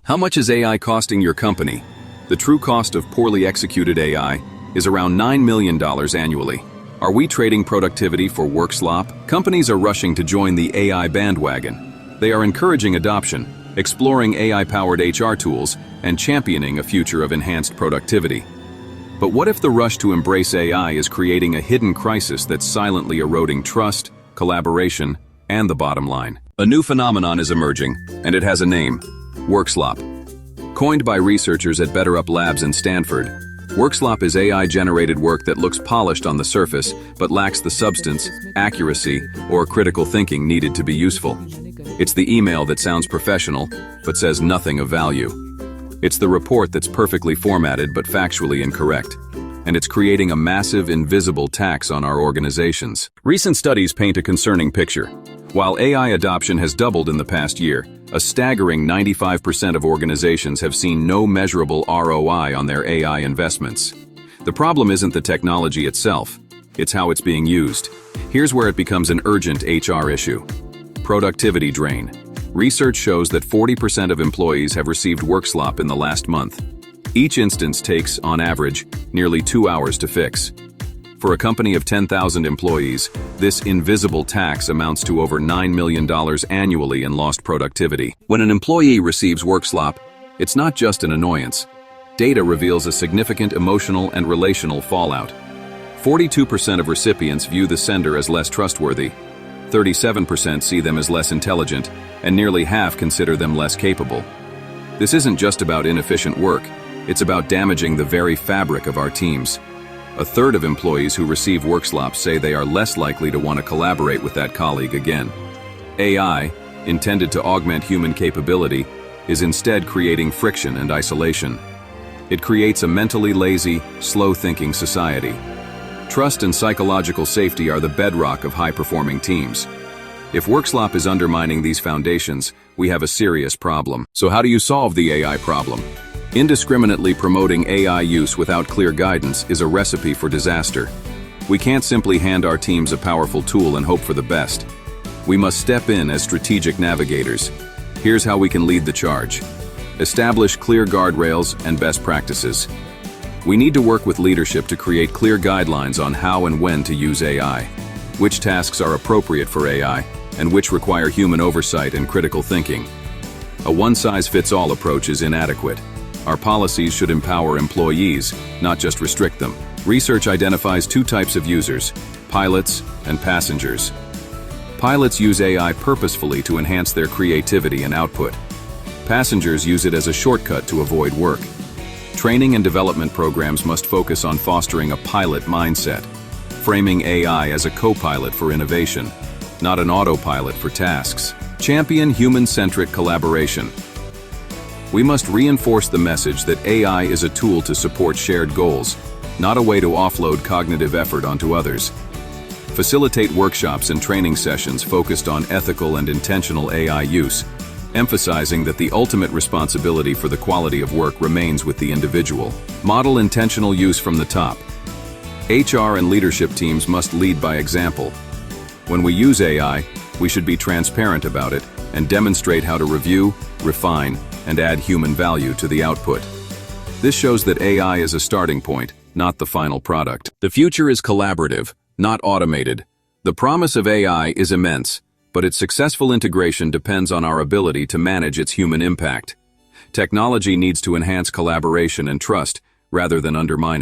How much is AI costing your company? The true cost of poorly executed AI is around $9 million annually. Are we trading productivity for Workslop? Companies are rushing to join the AI bandwagon. They are encouraging adoption, exploring AI-powered HR tools, and championing a future of enhanced productivity. But what if the rush to embrace AI is creating a hidden crisis that's silently eroding trust, collaboration, and the bottom line? A new phenomenon is emerging, and it has a name: Workslop. Coined by researchers at BetterUp Labs in Stanford, Workslop is AI-generated work that looks polished on the surface but lacks the substance, accuracy, or critical thinking needed to be useful. It's the email that sounds professional but says nothing of value. It's the report that's perfectly formatted but factually incorrect. And it's creating a massive, invisible tax on our organizations. Recent studies paint a concerning picture. While AI adoption has doubled in the past year, a staggering 95% of organizations have seen no measurable ROI on their AI investments. The problem isn't the technology itself, it's how it's being used. Here's where it becomes an urgent HR issue: productivity drain. Research shows that 40% of employees have received Workslop in the last month. Each instance takes, on average, nearly 2 hours to fix. For a company of 10,000 employees, this invisible tax amounts to over $9 million annually in lost productivity. When an employee receives Workslop, it's not just an annoyance. Data reveals a significant emotional and relational fallout. 42% of recipients view the sender as less trustworthy, 37% see them as less intelligent, and nearly half consider them less capable. This isn't just about inefficient work, it's about damaging the very fabric of our teams. A third of employees who receive Workslop say they are less likely to want to collaborate with that colleague again. AI, intended to augment human capability, is instead creating friction and isolation. It creates a mentally lazy, slow-thinking society. Trust and psychological safety are the bedrock of high-performing teams. If Workslop is undermining these foundations, we have a serious problem. So how do you solve the AI problem? Indiscriminately promoting AI use without clear guidance is a recipe for disaster. We can't simply hand our teams a powerful tool and hope for the best. We must step in as strategic navigators. Here's how we can lead the charge. Establish clear guardrails and best practices. We need to work with leadership to create clear guidelines on how and when to use AI, which tasks are appropriate for AI, and which require human oversight and critical thinking. A one-size-fits-all approach is inadequate. Our policies should empower employees, not just restrict them. Research identifies two types of users: pilots and passengers. Pilots use AI purposefully to enhance their creativity and output. Passengers use it as a shortcut to avoid work. Training and development programs must focus on fostering a pilot mindset, framing AI as a co-pilot for innovation, not an autopilot for tasks. Champion human-centric collaboration. We must reinforce the message that AI is a tool to support shared goals, not a way to offload cognitive effort onto others. Facilitate workshops and training sessions focused on ethical and intentional AI use, emphasizing that the ultimate responsibility for the quality of work remains with the individual. Model intentional use from the top. HR and leadership teams must lead by example. When we use AI, we should be transparent about it and demonstrate how to review, refine, and add human value to the output. This shows that AI is a starting point, not the final product. The future is collaborative, not automated. The promise of AI is immense, but its successful integration depends on our ability to manage its human impact. Technology needs to enhance collaboration and trust rather than undermine it.